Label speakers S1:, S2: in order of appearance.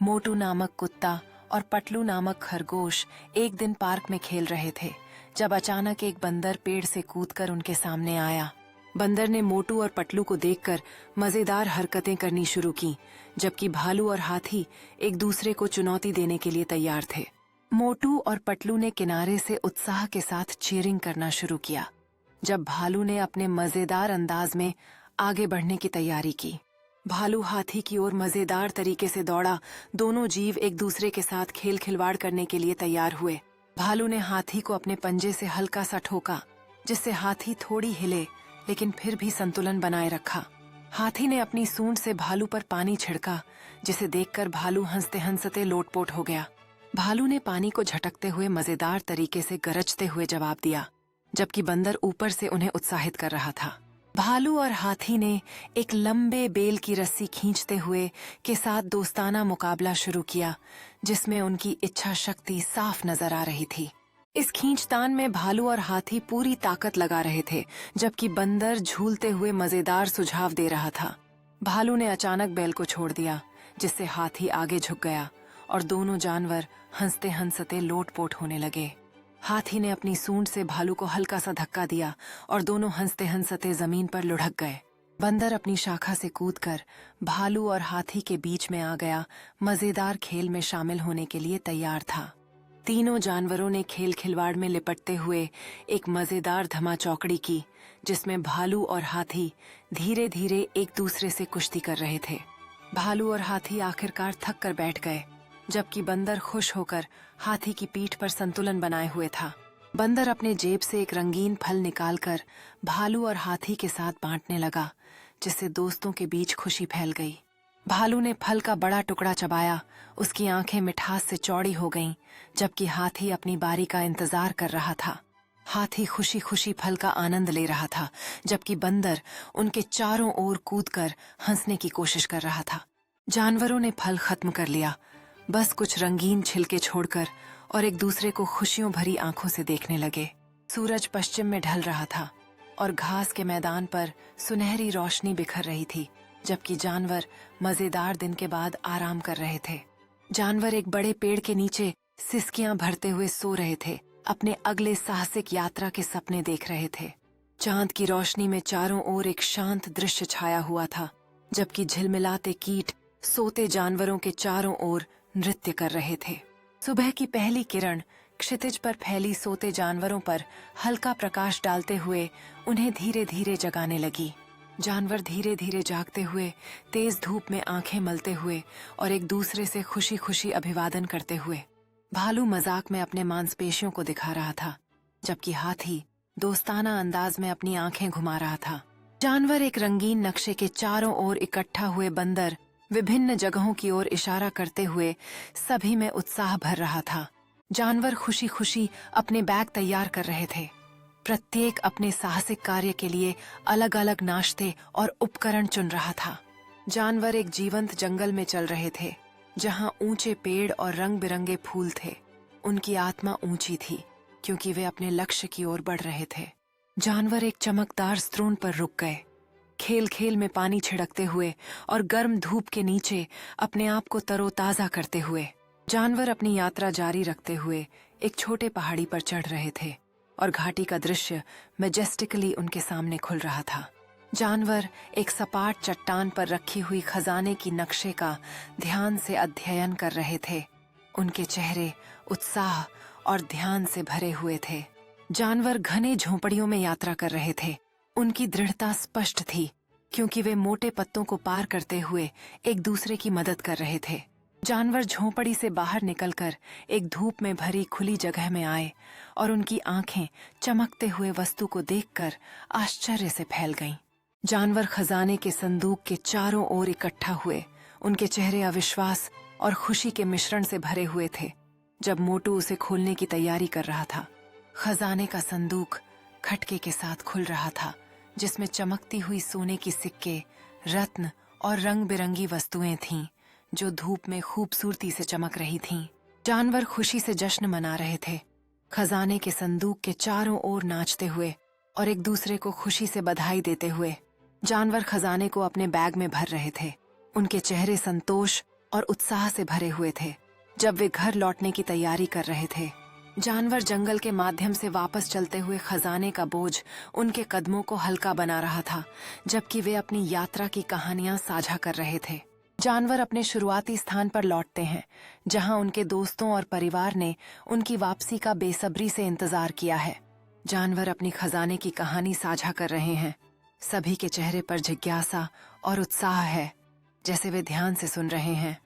S1: मोटू नामक कुत्ता और पटलू नामक खरगोश एक दिन पार्क में खेल रहे थे जब अचानक एक बंदर पेड़ से कूदकर उनके सामने आया। बंदर ने मोटू और पटलू को देखकर मजेदार हरकतें करनी शुरू की, जबकि भालू और हाथी एक दूसरे को चुनौती देने के लिए तैयार थे। मोटू और पटलू ने किनारे से उत्साह के साथ चीयरिंग करना शुरू किया जब भालू ने अपने मजेदार अंदाज में आगे बढ़ने की तैयारी की। भालू हाथी की ओर मजेदार तरीके से दौड़ा। दोनों जीव एक दूसरे के साथ खेल खिलवाड़ करने के लिए तैयार हुए। भालू ने हाथी को अपने पंजे से हल्का सा ठोका, जिससे हाथी थोड़ी हिले, लेकिन फिर भी संतुलन बनाए रखा। हाथी ने अपनी सूंड से भालू पर पानी छिड़का, जिसे देखकर भालू हंसते हंसते लोटपोट हो गया। भालू ने पानी को झटकते हुए मजेदार तरीके से गरजते हुए जवाब दिया, जबकि बंदर ऊपर से उन्हें उत्साहित कर रहा था। भालू और हाथी ने एक लंबे बेल की रस्सी खींचते हुए के साथ दोस्ताना मुकाबला शुरू किया, जिसमें उनकी इच्छा शक्ति साफ नजर आ रही थी। इस खींचतान में भालू और हाथी पूरी ताकत लगा रहे थे, जबकि बंदर झूलते हुए मजेदार सुझाव दे रहा था। भालू ने अचानक बेल को छोड़ दिया, जिससे हाथी आगे झुक गया और दोनों जानवर हंसते हंसते लोटपोट होने लगे। हाथी ने अपनी सूंड से भालू को हल्का सा धक्का दिया और दोनों हंसते हंसते जमीन पर लुढ़क गए। बंदर अपनी शाखा से कूदकर भालू और हाथी के बीच में आ गया, मजेदार खेल में शामिल होने के लिए तैयार था। तीनों जानवरों ने खेल खिलवाड़ में लिपटते हुए एक मजेदार धमाचौकड़ी की, जिसमें भालू और हाथी धीरे धीरे एक दूसरे से कुश्ती कर रहे थे। भालू और हाथी आखिरकार थक कर बैठ गए, जबकि बंदर खुश होकर हाथी की पीठ पर संतुलन बनाए हुए था। बंदर अपने जेब से एक रंगीन फल निकालकर भालू और हाथी के साथ बांटने लगा, जिससे दोस्तों के बीच खुशी फैल गई। भालू ने फल का बड़ा टुकड़ा चबाया, उसकी आंखें मिठास से चौड़ी हो गईं, जबकि हाथी अपनी बारी का इंतजार कर रहा था। हाथी खुशी खुशी फल का आनंद ले रहा था, जबकि बंदर उनके चारों ओर कूदकर हंसने की कोशिश कर रहा था। जानवरों ने फल खत्म कर लिया, बस कुछ रंगीन छिलके छोड़कर, और एक दूसरे को खुशियों भरी आंखों से देखने लगे। सूरज पश्चिम में ढल रहा था और घास के मैदान पर सुनहरी रोशनी बिखर रही थी, जबकि जानवर मजेदार दिन के बाद आराम कर रहे थे। जानवर एक बड़े पेड़ के नीचे सिसकियां भरते हुए सो रहे थे, अपने अगले साहसिक यात्रा के सपने देख रहे थे। चांद की रोशनी में चारों ओर एक शांत दृश्य छाया हुआ था, जबकि झिलमिलाते कीट सोते जानवरों के चारों ओर नृत्य कर रहे थे। सुबह की पहली किरण क्षितिज पर फैली सोते जानवरों पर हल्का प्रकाश डालते हुए उन्हें धीरे धीरे जगाने लगी। जानवर धीरे धीरे जागते हुए, तेज धूप में आंखें मलते हुए और एक दूसरे से खुशी खुशी अभिवादन करते हुए। भालू मजाक में अपने मांसपेशियों को दिखा रहा था, जबकि हाथी दोस्ताना अंदाज में अपनी आंखें घुमा रहा था। जानवर एक रंगीन नक्शे के चारों ओर इकट्ठा हुए बंदर विभिन्न जगहों की ओर इशारा करते हुए सभी में उत्साह भर रहा था। जानवर खुशी खुशी अपने बैग तैयार कर रहे थे, प्रत्येक अपने साहसिक कार्य के लिए अलग अलग नाश्ते और उपकरण चुन रहा था। जानवर एक जीवंत जंगल में चल रहे थे, जहां ऊंचे पेड़ और रंग बिरंगे फूल थे। उनकी आत्मा ऊंची थी, क्योंकि वे अपने लक्ष्य की ओर बढ़ रहे थे। जानवर एक चमकदार स्तूण पर रुक गए, खेल खेल में पानी छिड़कते हुए और गर्म धूप के नीचे अपने आप को तरोताजा करते हुए। जानवर अपनी यात्रा जारी रखते हुए एक छोटे पहाड़ी पर चढ़ रहे थे और घाटी का दृश्य मैजेस्टिकली उनके सामने खुल रहा था। जानवर एक सपाट चट्टान पर रखी हुई खजाने की नक्शे का ध्यान से अध्ययन कर रहे थे। उनके चेहरे उत्साह और ध्यान से भरे हुए थे। जानवर घने झोंपड़ियों में यात्रा कर रहे थे। उनकी दृढ़ता स्पष्ट थी, क्योंकि वे मोटे पत्तों को पार करते हुए एक दूसरे की मदद कर रहे थे। जानवर झोंपड़ी से बाहर निकलकर एक धूप में भरी खुली जगह में आए और उनकी आंखें चमकते हुए वस्तु को देखकर आश्चर्य से फैल गईं। जानवर खजाने के संदूक के चारों ओर इकट्ठा हुए। उनके चेहरे अविश्वास और खुशी के मिश्रण से भरे हुए थे जब मोटू उसे खोलने की तैयारी कर रहा था। खजाने का संदूक खटके के साथ खुल रहा था, जिसमें चमकती हुई सोने की सिक्के, रत्न और रंग बिरंगी वस्तुएं थीं, जो धूप में खूबसूरती से चमक रही थीं। जानवर खुशी से जश्न मना रहे थे, खजाने के संदूक के चारों ओर नाचते हुए और एक दूसरे को खुशी से बधाई देते हुए। जानवर खजाने को अपने बैग में भर रहे थे। उनके चेहरे संतोष और उत्साह से भरे हुए थे जब वे घर लौटने की तैयारी कर रहे थे। जानवर जंगल के माध्यम से वापस चलते हुए खजाने का बोझ उनके कदमों को हल्का बना रहा था, जबकि वे अपनी यात्रा की कहानियां साझा कर रहे थे। जानवर अपने शुरुआती स्थान पर लौटते हैं, जहां उनके दोस्तों और परिवार ने उनकी वापसी का बेसब्री से इंतजार किया है। जानवर अपनी खजाने की कहानी साझा कर रहे हैं। सभी के चेहरे पर जिज्ञासा और उत्साह है, जैसे वे ध्यान से सुन रहे हैं।